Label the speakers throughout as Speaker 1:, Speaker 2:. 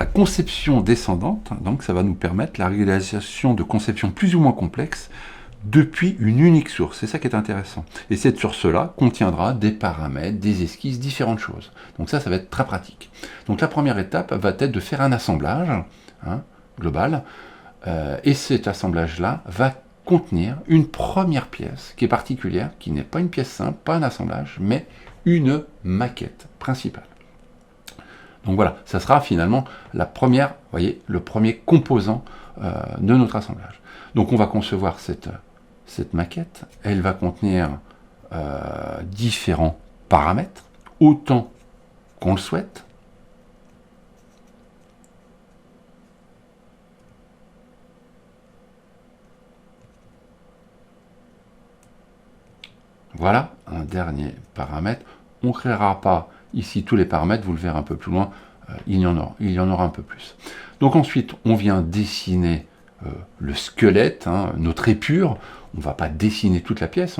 Speaker 1: la conception descendante, donc ça va nous permettre la réalisation de conceptions plus ou moins complexes depuis une unique source. C'est ça qui est intéressant. Et cette source-là contiendra des paramètres, des esquisses, différentes choses. Donc ça va être très pratique. Donc la première étape va être de faire un assemblage global, et cet assemblage-là va contenir une première pièce qui est particulière, qui n'est pas une pièce simple, pas un assemblage, mais une maquette principale. Donc voilà, ça sera finalement la première, vous voyez, le premier composant de notre assemblage. Donc on va concevoir cette maquette. Elle va contenir différents paramètres, autant qu'on le souhaite. Voilà un dernier paramètre. On ne créera pas ici tous les paramètres, vous le verrez un peu plus loin, il y en aura un peu plus. Donc ensuite, on vient dessiner le squelette, notre épure. On ne va pas dessiner toute la pièce,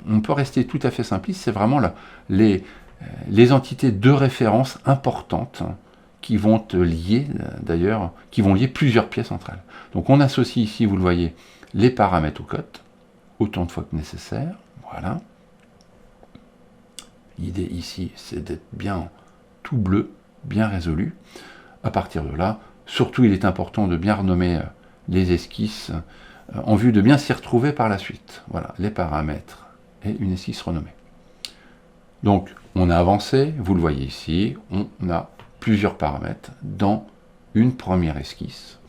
Speaker 1: on peut rester tout à fait simpliste, c'est vraiment les entités de référence importantes qui vont lier, d'ailleurs, qui vont lier plusieurs pièces entre elles. Donc on associe ici, vous le voyez, les paramètres aux cotes, autant de fois que nécessaire, voilà. L'idée ici, c'est d'être bien tout bleu, bien résolu. À partir de là, surtout il est important de bien renommer les esquisses en vue de bien s'y retrouver par la suite. Voilà, les paramètres et une esquisse renommée. Donc, on a avancé, vous le voyez ici, on a plusieurs paramètres dans une première esquisse.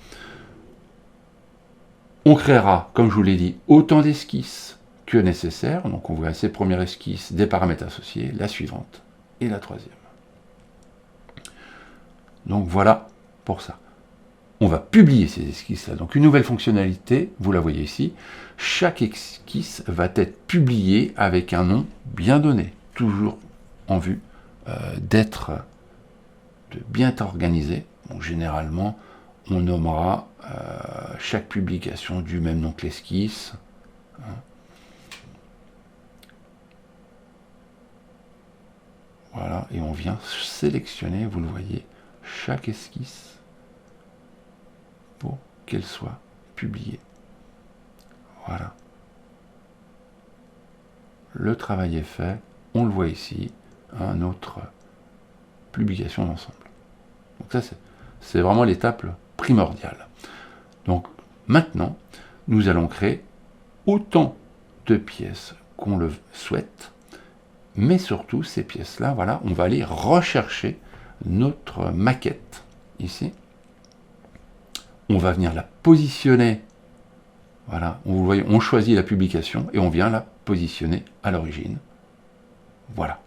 Speaker 1: On créera, comme je vous l'ai dit, autant d'esquisses que nécessaire. Donc on voit ces premières esquisses, des paramètres associés, la suivante et la troisième. Donc voilà pour ça. On va publier ces esquisses-là. Donc une nouvelle fonctionnalité, vous la voyez ici, chaque esquisse va être publiée avec un nom bien donné, toujours en vue de bien être organisé. Donc généralement, on nommera chaque publication du même nom que l'esquisse. Voilà, et on vient sélectionner, vous le voyez, chaque esquisse pour qu'elle soit publiée. Voilà. Le travail est fait, on le voit ici, notre publication d'ensemble. Donc ça, c'est vraiment l'étape primordiale. Donc maintenant, nous allons créer autant de pièces qu'on le souhaite, mais surtout ces pièces-là, voilà, on va aller rechercher notre maquette ici. On va venir la positionner. Voilà, vous voyez, on choisit la publication et on vient la positionner à l'origine. Voilà.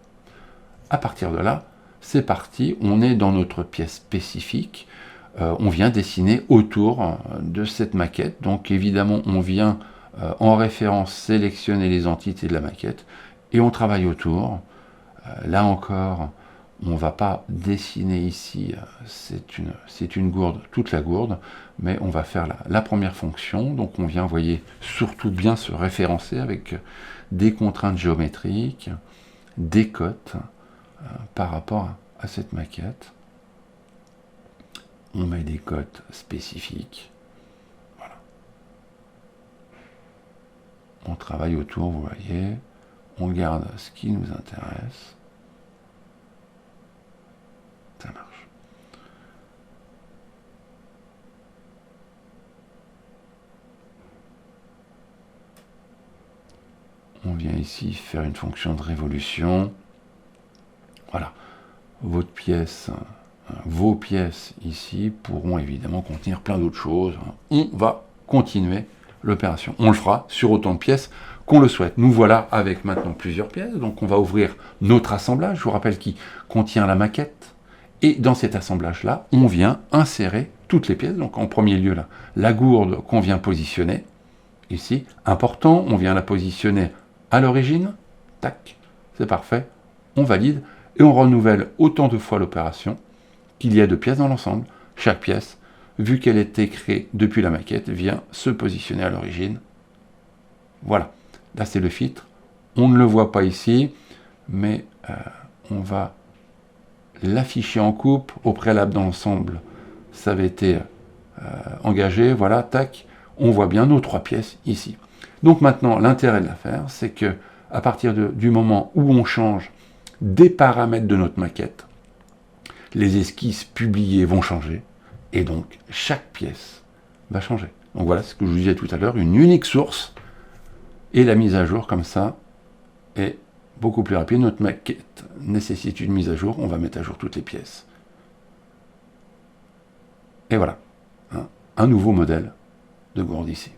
Speaker 1: À partir de là, c'est parti, on est dans notre pièce spécifique. On vient dessiner autour de cette maquette. Donc évidemment, on vient en référence sélectionner les entités de la maquette et on travaille autour. Là encore, on ne va pas dessiner ici, c'est une gourde, toute la gourde, mais on va faire la première fonction. Donc on vient, vous voyez, surtout bien se référencer avec des contraintes géométriques, des cotes par rapport à cette maquette. On met des cotes spécifiques. Voilà. On travaille autour, vous voyez. On garde ce qui nous intéresse. Ça marche. On vient ici faire une fonction de révolution. Voilà. Votre pièce, vos pièces ici pourront évidemment contenir plein d'autres choses. On va continuer l'opération. On le fera sur autant de pièces qu'on le souhaite. Nous voilà avec maintenant plusieurs pièces. Donc on va ouvrir notre assemblage, je vous rappelle, qui contient la maquette. Et dans cet assemblage-là, on vient insérer toutes les pièces. Donc en premier lieu, là, la gourde qu'on vient positionner. Ici, important, on vient la positionner à l'origine. Tac, c'est parfait. On valide et on renouvelle autant de fois l'opération qu'il y a de pièces dans l'ensemble. Chaque pièce, vu qu'elle a été créée depuis la maquette, vient se positionner à l'origine. Voilà. Là, c'est le filtre. On ne le voit pas ici, mais on va l'afficher en coupe. Au préalable dans l'ensemble, ça avait été engagé, voilà, tac, on voit bien nos 3 pièces ici. Donc maintenant, l'intérêt de l'affaire, c'est que à partir du moment où on change des paramètres de notre maquette, les esquisses publiées vont changer, et donc chaque pièce va changer. Donc voilà ce que je vous disais tout à l'heure, une unique source, et la mise à jour comme ça est beaucoup plus rapide. Notre maquette nécessite une mise à jour, on va mettre à jour toutes les pièces. Et voilà, un nouveau modèle de gourde ici.